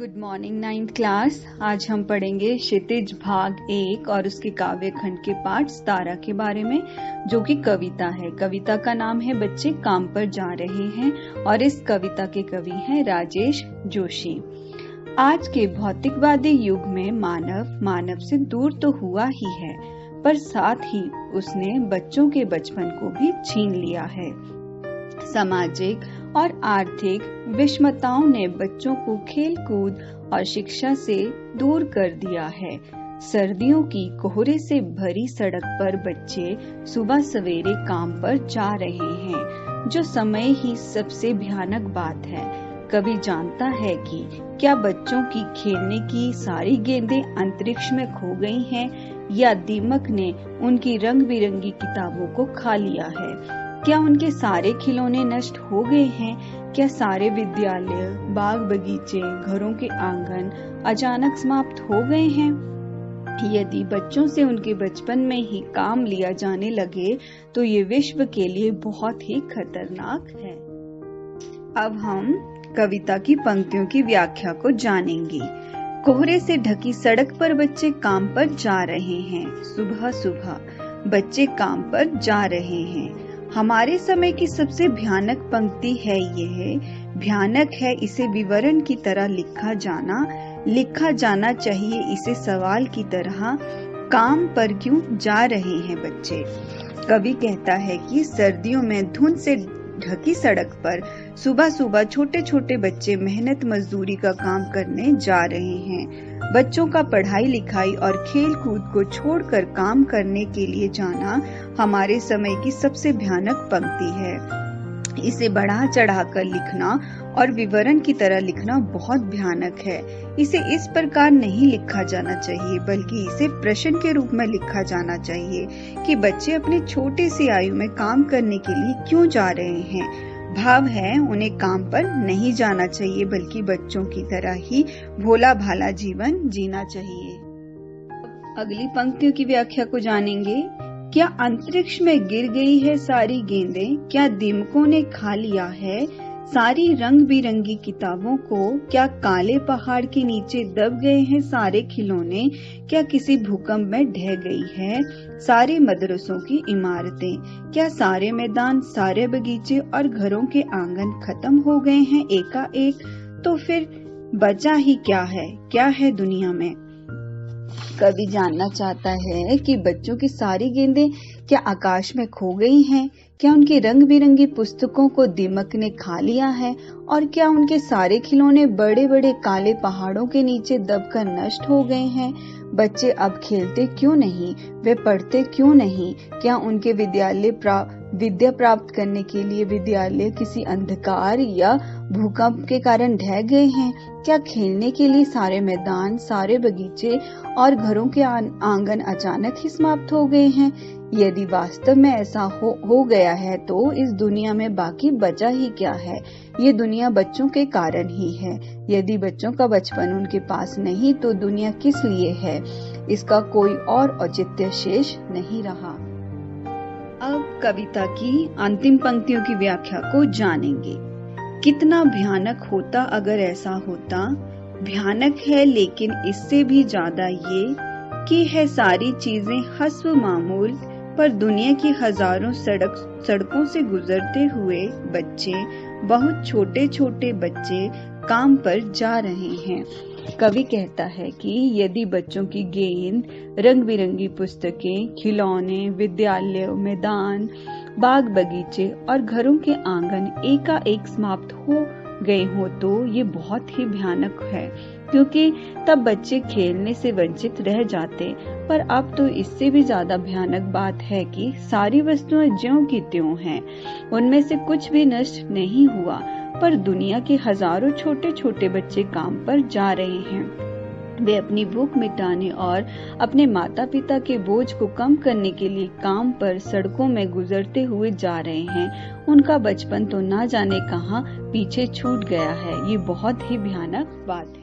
Good morning 9th class. आज हम पढ़ेंगे क्षितिज भाग 1 और उसके काव्य खंड के पाठ तारा के बारे में, जो कि कविता है। कविता का नाम है बच्चे काम पर जा रहे हैं और इस कविता के कवि हैं राजेश जोशी। आज के भौतिकवादी युग में मानव से दूर तो हुआ ही है, पर साथ ही उसने बच्चों के बचपन को भी छीन लिया है। सामाजिक और आर्थिक विषमताओं ने बच्चों को खेल कूद और शिक्षा से दूर कर दिया है। सर्दियों की कोहरे से भरी सड़क पर बच्चे सुबह सवेरे काम पर जा रहे हैं, जो समय ही सबसे भयानक बात है। कभी जानता है कि क्या बच्चों की खेलने की सारी गेंदें अंतरिक्ष में खो गई हैं, या दीमक ने उनकी रंग बिरंगी किताबों को खा लिया है? क्या उनके सारे खिलौने नष्ट हो गए हैं? क्या सारे विद्यालय, बाग बगीचे, घरों के आंगन अचानक समाप्त हो गए हैं? यदि बच्चों से उनके बचपन में ही काम लिया जाने लगे तो ये विश्व के लिए बहुत ही खतरनाक है। अब हम कविता की पंक्तियों की व्याख्या को जानेंगे। कोहरे से ढकी सड़क पर बच्चे काम पर जा रहे हैं। सुबह सुबह बच्चे काम पर जा रहे हैं। हमारे समय की सबसे भयानक पंक्ति है यह। भयानक है इसे विवरण की तरह लिखा जाना चाहिए इसे सवाल की तरह। काम पर क्यों जा रहे हैं बच्चे? कवि कहता है कि सर्दियों में धुंध से ढकी सड़क पर सुबह सुबह छोटे छोटे बच्चे मेहनत मजदूरी का काम करने जा रहे हैं। बच्चों का पढ़ाई लिखाई और खेल कूद को छोड़कर काम करने के लिए जाना हमारे समय की सबसे भयानक पंक्ति है। इसे बढ़ा चढ़ाकर लिखना और विवरण की तरह लिखना बहुत भयानक है। इसे इस प्रकार नहीं लिखा जाना चाहिए, बल्कि इसे प्रश्न के रूप में लिखा जाना चाहिए कि बच्चे अपने छोटे सी आयु में काम करने के लिए क्यों जा रहे हैं। भाव है उन्हें काम पर नहीं जाना चाहिए, बल्कि बच्चों की तरह ही भोला भाला जीवन जीना चाहिए। अगली पंक्तियों की व्याख्या को जानेंगे। क्या अंतरिक्ष में गिर गई है सारी गेंदें? क्या दीमकों ने खा लिया है सारी रंग बिरंगी किताबों को? क्या काले पहाड़ के नीचे दब गए हैं सारे खिलौने? क्या किसी भूकंप में ढह गई है सारे मदरसों की इमारतें? क्या सारे मैदान, सारे बगीचे और घरों के आंगन खत्म हो गए हैं एकाएक? तो फिर बचा ही क्या है दुनिया में? कवि जानना चाहता है कि बच्चों की सारी गेंदें क्या आकाश में खो गई हैं? क्या उनकी रंग बिरंगी पुस्तकों को दीमक ने खा लिया है? और क्या उनके सारे खिलौने बड़े बड़े काले पहाड़ों के नीचे दबकर नष्ट हो गए हैं? बच्चे अब खेलते क्यों नहीं? वे पढ़ते क्यों नहीं? क्या उनके विद्या प्राप्त करने के लिए विद्यालय किसी अंधकार या भूकंप के कारण ढह गए हैं? क्या खेलने के लिए सारे मैदान, सारे बगीचे और घरों के आंगन अचानक ही समाप्त हो गए हैं? यदि वास्तव में ऐसा हो गया है तो इस दुनिया में बाकी बचा ही क्या है? ये दुनिया बच्चों के कारण ही है। यदि बच्चों का बचपन उनके पास नहीं तो दुनिया किस लिए है? इसका कोई और औचित्य शेष नहीं रहा। अब कविता की अंतिम पंक्तियों की व्याख्या को जानेंगे। कितना भयानक होता अगर ऐसा होता। भयानक है लेकिन इससे भी ज्यादा ये कि है सारी चीजें हस्ब मामूल, पर दुनिया की हजारों सड़कों से गुजरते हुए बच्चे, बहुत छोटे छोटे बच्चे काम पर जा रहे हैं। कवि कहता है कि यदि बच्चों की गेंद, रंग बिरंगी पुस्तकें, खिलौने, विद्यालय, मैदान, बाग बगीचे और घरों के आंगन एकाएक समाप्त हो गए हो तो ये बहुत ही भयानक है, क्योंकि तब बच्चे खेलने से वंचित रह जाते। पर अब तो इससे भी ज्यादा भयानक बात है कि सारी वस्तुएं ज्यों की त्यों हैं, उनमें से कुछ भी नष्ट नहीं हुआ, पर दुनिया के हजारों छोटे छोटे बच्चे काम पर जा रहे हैं। वे अपनी भूख मिटाने और अपने माता पिता के बोझ को कम करने के लिए काम पर सड़कों में गुजरते हुए जा रहे हैं। उनका बचपन तो ना जाने कहां पीछे छूट गया है। ये बहुत ही भयानक बात है।